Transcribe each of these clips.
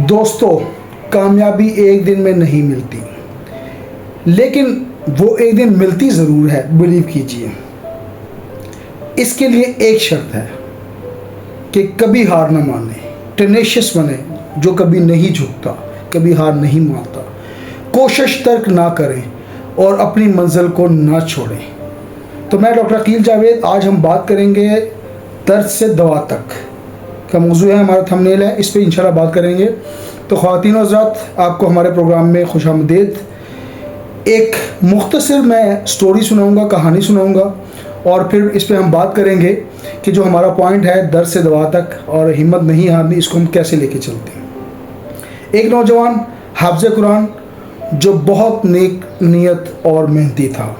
دوستو، کامیابی ایک دن میں نہیں ملتی، لیکن وہ ایک دن ملتی ضرور ہے، بلیو کیجئے۔ اس کے لیے ایک شرط ہے کہ کبھی ہار نہ مانے، ٹینیشیس بنے، جو کبھی نہیں جھکتا، کبھی ہار نہیں مانتا، کوشش ترک نہ کریں اور اپنی منزل کو نہ چھوڑیں۔ تو میں ڈاکٹر عقیل جاوید، آج ہم بات کریں گے درد سے دوا تک کا موضوع ہے، ہمارا تھمبنیل ہے، اس پہ انشاءاللہ بات کریں گے۔ تو خواتین و حضرات، آپ کو ہمارے پروگرام میں خوش آمدید۔ ایک مختصر میں سٹوری سناؤں گا، کہانی سناؤں گا، اور پھر اس پہ ہم بات کریں گے کہ جو ہمارا پوائنٹ ہے درد سے دوا تک اور ہمت نہیں ہارنی، اس کو ہم کیسے لے کے چلتے ہیں۔ ایک نوجوان حافظ قرآن جو بہت نیک نیت اور محنتی تھا،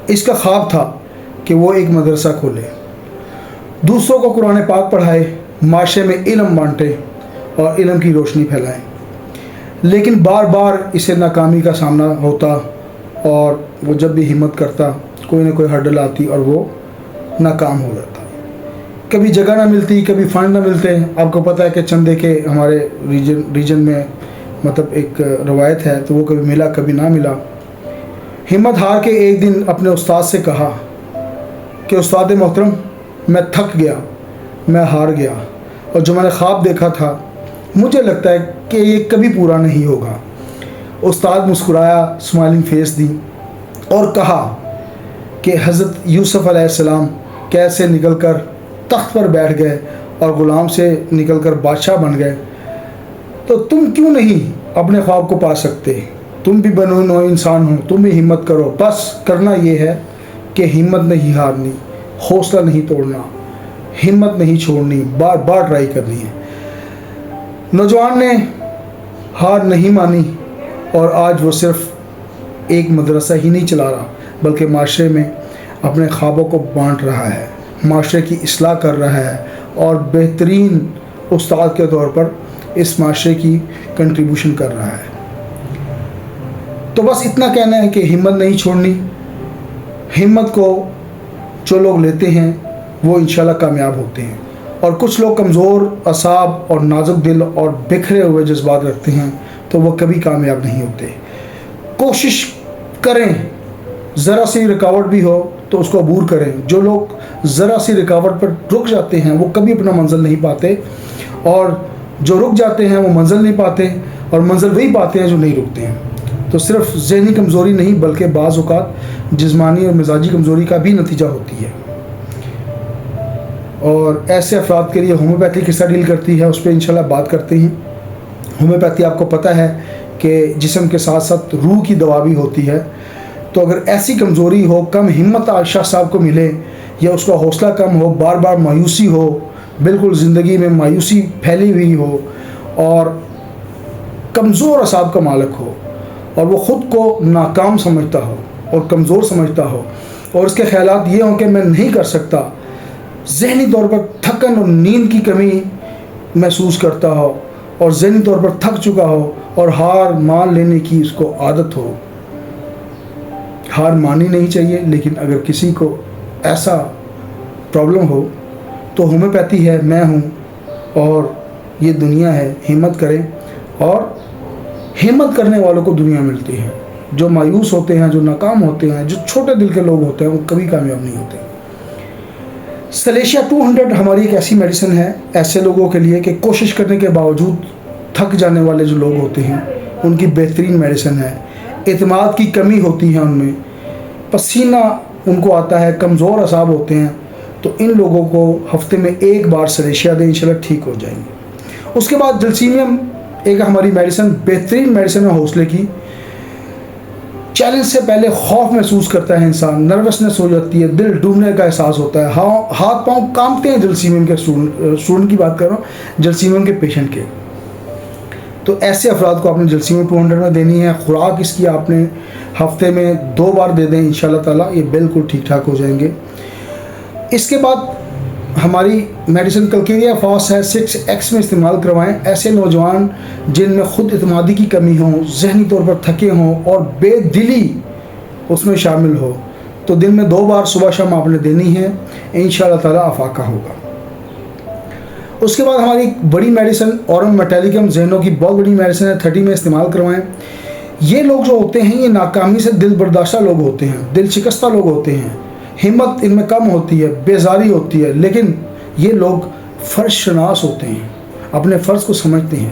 اس کا خواب تھا کہ وہ ایک مدرسہ کھولے، دوسروں کو قرآن پاک پڑھائے، معاشرے میں علم بانٹے اور علم کی روشنی پھیلائے، لیکن بار بار اسے ناکامی کا سامنا ہوتا اور وہ جب بھی ہمت کرتا کوئی نہ کوئی ہرڈل آتی اور وہ ناکام ہو جاتا۔ کبھی جگہ نہ ملتی، کبھی فنڈ نہ ملتے۔ آپ کو پتہ ہے کہ چندے کے ہمارے ریجن میں مطلب ایک روایت ہے، تو وہ کبھی ملا کبھی نہ ملا۔ ہمت ہار کے ایک دن اپنے استاد سے کہا کہ استاد محترم، میں تھک گیا، میں ہار گیا، اور جو میں نے خواب دیکھا تھا مجھے لگتا ہے کہ یہ کبھی پورا نہیں ہوگا۔ استاد مسکرایا، اسمائلنگ فیس دی اور کہا کہ حضرت یوسف علیہ السلام کیسے نکل کر تخت پر بیٹھ گئے اور غلام سے نکل کر بادشاہ بن گئے، تو تم کیوں نہیں اپنے خواب کو پا سکتے؟ تم بھی بنو نو انسان ہو، تم بھی ہمت کرو۔ بس کرنا یہ ہے کہ ہمت نہیں ہارنی، حوصلہ نہیں توڑنا، ہمت نہیں چھوڑنی، بار بار ٹرائی کرنی ہے۔ نوجوان نے ہار نہیں مانی اور آج وہ صرف ایک مدرسہ ہی نہیں چلا رہا، بلکہ معاشرے میں اپنے خوابوں کو بانٹ رہا ہے، معاشرے کی اصلاح کر رہا ہے اور بہترین استاد کے طور پر اس معاشرے کی کنٹریبیوشن کر رہا ہے۔ تو بس اتنا کہنا ہے کہ ہمت نہیں چھوڑنی۔ ہمت کو جو لوگ لیتے ہیں وہ انشاءاللہ کامیاب ہوتے ہیں، اور کچھ لوگ کمزور اعصاب اور نازک دل اور بکھرے ہوئے جذبات رکھتے ہیں تو وہ کبھی کامیاب نہیں ہوتے۔ کوشش کریں، ذرا سی رکاوٹ بھی ہو تو اس کو عبور کریں۔ جو لوگ ذرا سی رکاوٹ پر رک جاتے ہیں وہ کبھی اپنا منزل نہیں پاتے، اور جو رک جاتے ہیں وہ منزل نہیں پاتے، اور منزل وہی پاتے ہیں جو نہیں رکتے ہیں۔ تو صرف ذہنی کمزوری نہیں بلکہ بعض اوقات جسمانی اور مزاجی کمزوری کا بھی نتیجہ ہوتی ہے، اور ایسے افراد کے لیے ہومیوپیتھی کس طرح ڈیل کرتی ہے اس پہ انشاءاللہ بات کرتے ہیں۔ ہومیوپیتھی آپ کو پتہ ہے کہ جسم کے ساتھ ساتھ روح کی دوا بھی ہوتی ہے۔ تو اگر ایسی کمزوری ہو، کم ہمت عائشہ صاحب کو ملے، یا اس کا حوصلہ کم ہو، بار بار مایوسی ہو، بالکل زندگی میں مایوسی پھیلی ہوئی ہو، اور کمزور اعصاب کا مالک ہو، اور وہ خود کو ناکام سمجھتا ہو اور کمزور سمجھتا ہو، اور اس کے خیالات یہ ہوں کہ میں نہیں کر سکتا، ذہنی طور پر تھکن اور نیند کی کمی محسوس کرتا ہو، اور ذہنی طور پر تھک چکا ہو، اور ہار مان لینے کی اس کو عادت ہو۔ ہار مانی نہیں چاہیے، لیکن اگر کسی کو ایسا پرابلم ہو تو ہومیوپیتھی ہے، میں ہوں، اور یہ دنیا ہے۔ ہمت کریں، اور ہمت کرنے والوں کو دنیا ملتی ہے۔ جو مایوس ہوتے ہیں، جو ناکام ہوتے ہیں، جو چھوٹے دل کے لوگ ہوتے ہیں، وہ کبھی کامیاب نہیں ہوتے۔ سلیشیا 200 ہماری ایک ایسی میڈیسن ہے ایسے لوگوں کے لیے کہ کوشش کرنے کے باوجود تھک جانے والے جو لوگ ہوتے ہیں، ان کی بہترین میڈیسن ہے۔ اعتماد کی کمی ہوتی ہے ان میں، پسینہ ان کو آتا ہے، کمزور اعصاب ہوتے ہیں، تو ان لوگوں کو ہفتے میں ایک بار سلیشیا دیں، انشاءاللہ ٹھیک ہو جائیں گے۔ اس کے بعد جلسیمیم ایک ہماری میڈیسن، بہترین میڈیسن ہے حوصلے کی۔ چیلنج سے پہلے خوف محسوس کرتا ہے انسان، نروسنس ہو جاتی ہے، دل ڈوبنے کا احساس ہوتا ہے، ہاتھ پاؤں کانپتے ہیں۔ جلسیمیم کے اسٹوڈنٹ کی بات کر رہا ہوں، جلسیمیم کے پیشنٹ کے۔ تو ایسے افراد کو آپ نے جلسیمیم 200 میں دینی ہے۔ خوراک اس کی آپ نے ہفتے میں 2 بار دے دیں، انشاءاللہ تعالیٰ یہ بالکل ٹھیک ٹھاک ہو جائیں گے۔ اس کے بعد ہماری میڈیسن کلکیریا فاس ہے، 6X میں استعمال کروائیں۔ ایسے نوجوان جن میں خود اعتمادی کی کمی ہو، ذہنی طور پر تھکے ہوں اور بے دلی اس میں شامل ہو، تو دن میں 2 بار صبح شام آپ نے دینی ہے، انشاءاللہ تعالیٰ افاقہ ہوگا۔ اس کے بعد ہماری ایک بڑی میڈیسن اورم میٹیلیکم، ذہنوں کی بہت بڑی میڈیسن ہے، 30 میں استعمال کروائیں۔ یہ لوگ جو ہوتے ہیں یہ ناکامی سے دل برداشتہ لوگ ہوتے ہیں، دل شکستہ لوگ ہوتے ہیں، ہمت ان میں کم ہوتی ہے، بیزاری ہوتی ہے، لیکن یہ لوگ فرض شناس ہوتے ہیں، اپنے فرض کو سمجھتے ہیں۔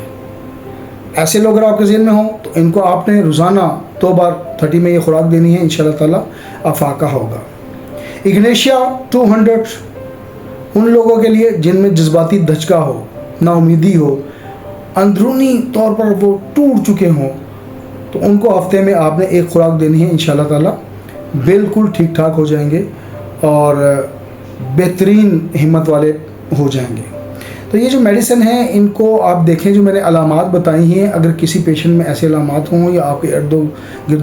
ایسے لوگ اگر آپ کے ذہن میں ہوں تو ان کو آپ نے روزانہ 2 بار 30 میں یہ خوراک دینی ہے، انشاءاللہ تعالیٰ افاقہ ہوگا۔ اگنیشیا 200 ان لوگوں کے لیے جن میں جذباتی دھچکا ہو، نا امیدی ہو، اندرونی طور پر وہ ٹوٹ چکے ہوں، تو ان کو ہفتے میں آپ نے ایک خوراک دینی ہے، انشاءاللہ تعالیٰ بالکل ٹھیک ٹھاک ہو جائیں گے اور بہترین ہمت والے ہو جائیں گے۔ تو یہ جو میڈیسن ہیں ان کو آپ دیکھیں، جو میں نے علامات بتائی ہیں، اگر کسی پیشنٹ میں ایسے علامات ہوں یا آپ کے گرد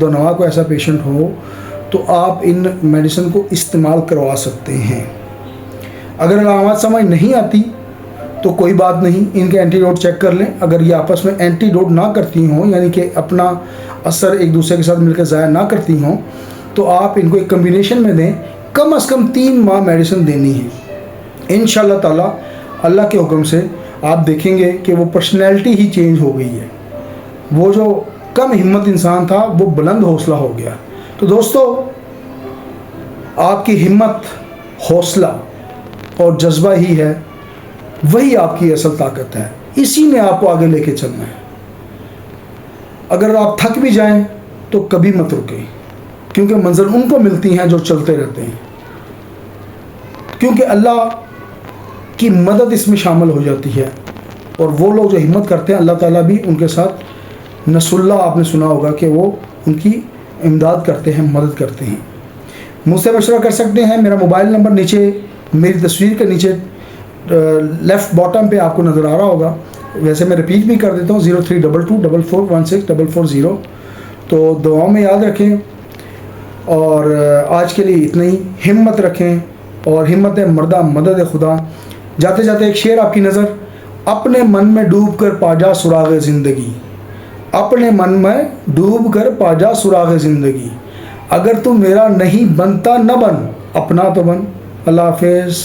و نواح کو ایسا پیشنٹ ہو تو آپ ان میڈیسن کو استعمال کروا سکتے ہیں۔ اگر علامات سمجھ نہیں آتی تو کوئی بات نہیں، ان کے اینٹی ڈوٹ چیک کر لیں۔ اگر یہ آپس میں اینٹی ڈوٹ نہ کرتی ہوں، یعنی کہ اپنا اثر ایک دوسرے کے ساتھ مل کے ضائع نہ کرتی ہوں، تو آپ ان کو ایک کمبینیشن میں دیں، کم از کم 3 ماہ میڈیسن دینی ہے۔ انشاءاللہ تعالیٰ اللہ کے حکم سے آپ دیکھیں گے کہ وہ پرسنالٹی ہی چینج ہو گئی ہے، وہ جو کم ہمت انسان تھا وہ بلند حوصلہ ہو گیا۔ تو دوستو، آپ کی ہمت، حوصلہ اور جذبہ ہی ہے، وہی آپ کی اصل طاقت ہے، اسی میں آپ کو آگے لے کے چلنا ہے۔ اگر آپ تھک بھی جائیں تو کبھی مت رکیں، کیونکہ منزل ان کو ملتی ہیں جو چلتے رہتے ہیں، کیونکہ اللہ کی مدد اس میں شامل ہو جاتی ہے، اور وہ لوگ جو ہمت کرتے ہیں اللہ تعالیٰ بھی ان کے ساتھ نصر اللہ، آپ نے سنا ہوگا کہ وہ ان کی امداد کرتے ہیں، مدد کرتے ہیں۔ مجھ سے مشورہ کر سکتے ہیں، میرا موبائل نمبر نیچے میری تصویر کے نیچے لیفٹ باٹم پہ آپ کو نظر آ رہا ہوگا، ویسے میں ریپیٹ بھی کر دیتا ہوں، 0322441644। تو دعاؤں میں یاد رکھیں، اور آج کے لیے اتنا ہی۔ ہمت رکھیں، اور ہمت مردہ مدد خدا۔ جاتے جاتے ایک شعر آپ کی نظر، اپنے من میں ڈوب کر پا جا سراغ زندگی، اپنے من میں ڈوب کر پا جا سراغ زندگی، اگر تو میرا نہیں بنتا نہ بن، اپنا تو بن۔ اللہ حافظ۔